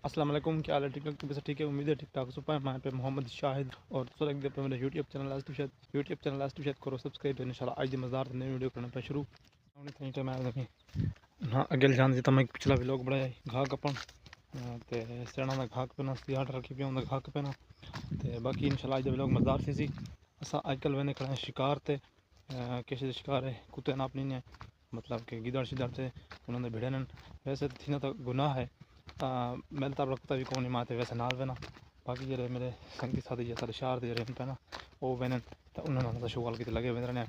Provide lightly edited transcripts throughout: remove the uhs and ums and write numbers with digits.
अस्सलाम वालेकुम, क्या हाल है? ठीक ठाक? तो ठीक है, उम्मीद है ठीक ठाक। सुपर मैं यहाँ पे मोहम्मद शाहिद और तो एक दे पे मेरे यूट्यूब चैनल लास्ट शायद करो सब्सक्राइब तो इंशाल्लाह आज दी मज़ेदार नई वीडियो करना पे शुरू होने थी टाइम आया देखी ना अगल जान दी तम एक पिछला व्लॉग बनाया घा कपन ते सेना दा घा पे ना सियाट रखी पे उंदा घा पे ना ते बाकी इंशाल्लाह आज दा व्लॉग मज़ेदार सी असा आजकल वेने खड़ा शिकार ते किसी शिकार है कुत्ते ना अपनी ने मतलब कि गिदड़ शिदड़ से उन्होंने भिड़े न वैसे थी ना तो गुनाह है मैं तो रखता भी कौन माते वैसे नाल वेना बाकी जो मेरे संगी साथी जो सारे शहर दे रहे ना वो वेन तो उन्होंने शोल कितने लगे वे रहने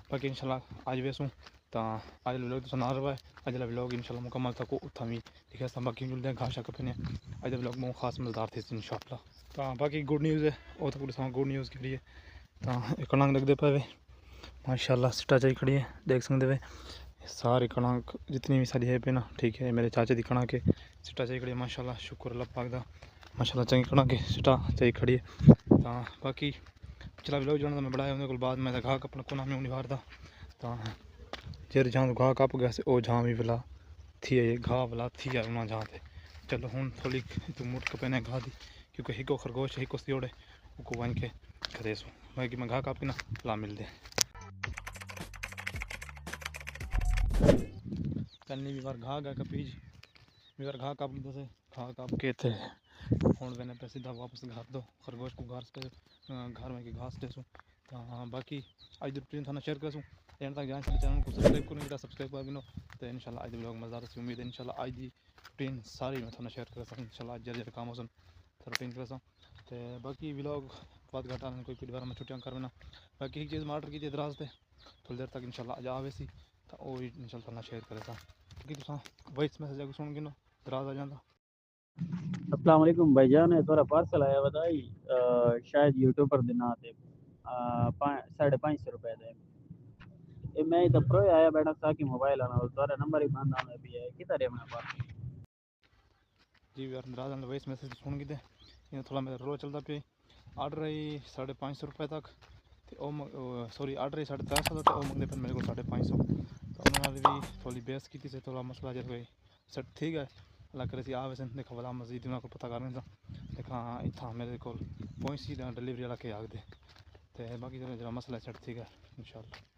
बाकी इंशाल्लाह आज वैसूँ तो आज व्लॉग तो सुना रहा है अज व्लॉग इंशाल्लाह मुकम्मल तक उतना भी दिखा सा बाकी मिलते हैं घाशा कपने अज व्लॉग बहुत खास मज़ेदार थे इंशाल्लाह तो बाकी गुड न्यूज़ है वो तो पूरी गुड न्यूज़ के लिए तो एक नंग लगते पे माशाल्लाह सिटा चाहिए खड़ी है देख सकते वे सारी कणक जितनी भी सारी है पे ना ठीक है मेरे चाचे की कणक है सिटा चाहिए खड़ी है माशाल्लाह शुक्र अल्लाह पाक दा माशाल्लाह चंगी कणक है सिटा चाहिए खड़ी है तो बाकी पिछला व्लॉग जो मैं बनाया उन्हें बाद मैं घा कपना को नाम नहीं हारदा तो जेर जहाँ घा कप गया से ओ जहाँ भी वाला थी है घा वाला थी है उन्हें जहाँ से चलो हूँ थोड़ी तू मुट के पहने घा दी क्योंकि हिको खरगोश हिको सियोड़े को वन के करे सो बाकी मैं घा कापी ना ला मिल दे कन्नी भी बार घा गा कपीज भी बार घा काप से घा काप के थे हूँ मैंने पे सीधा वापस घर दो खरगोश को घास पे घर में की घास दे सूँ तो हाँ बाकी आज रूटीन थाना शेयर कर एंड तक जाए चैनल को सब्सक्राइब करूँ सब्सक्राइब कर गिनो तो इंशाल्लाह आज लोग मज़ेदार से उम्मीद है इंशाल्लाह आज की रूटीन सारी मैं थाना शेयर कर सकूँ इंशाल्लाह आज जल्दी काम हो तो रूटीन कर तो बाकी व्लॉग बात घटा कोई पिट बार में छुट्टियाँ करना बाकी एक चीज़ मार्डर की दराज थे थोड़ी देर तक इंशाल्लाह आज आवे सी तो वो इंशाल्लाह थाना शेयर करे क्योंकि तुम वॉइस मैसेज सुन गिनो दराज आ जाता। अस्सलाम वालेकुम भाईजान थोड़ा पार्सल आया बताई शायद यूट्यूब पर देना आते 550 दे ये मैं तो प्रो आया बैठा था कि मोबाइल आना थोड़ा नंबर ही बंद आना भी है कितना रे मेरे पास जी यार दराज वॉइस मैसेज सुन गए थे थोड़ा मेरा रो चलता पे आर्डर आई 550 रुपये तक तो सॉरी आर्डर आई 350 तो मंगते पे मेरे को 550 तो उन्होंने भी थोड़ी बहस की थी थोड़ा मसला जो कोई सेट ठीक है अल्लाह करे सी आ वैसे देखा वाला मजीद उन्होंने पता करने था देखा हाँ इतना मेरे को पहुँची डिलीवरी वाला के आग दे तो बाकी जरा मसला सेट ठीक है इंशाल्लाह।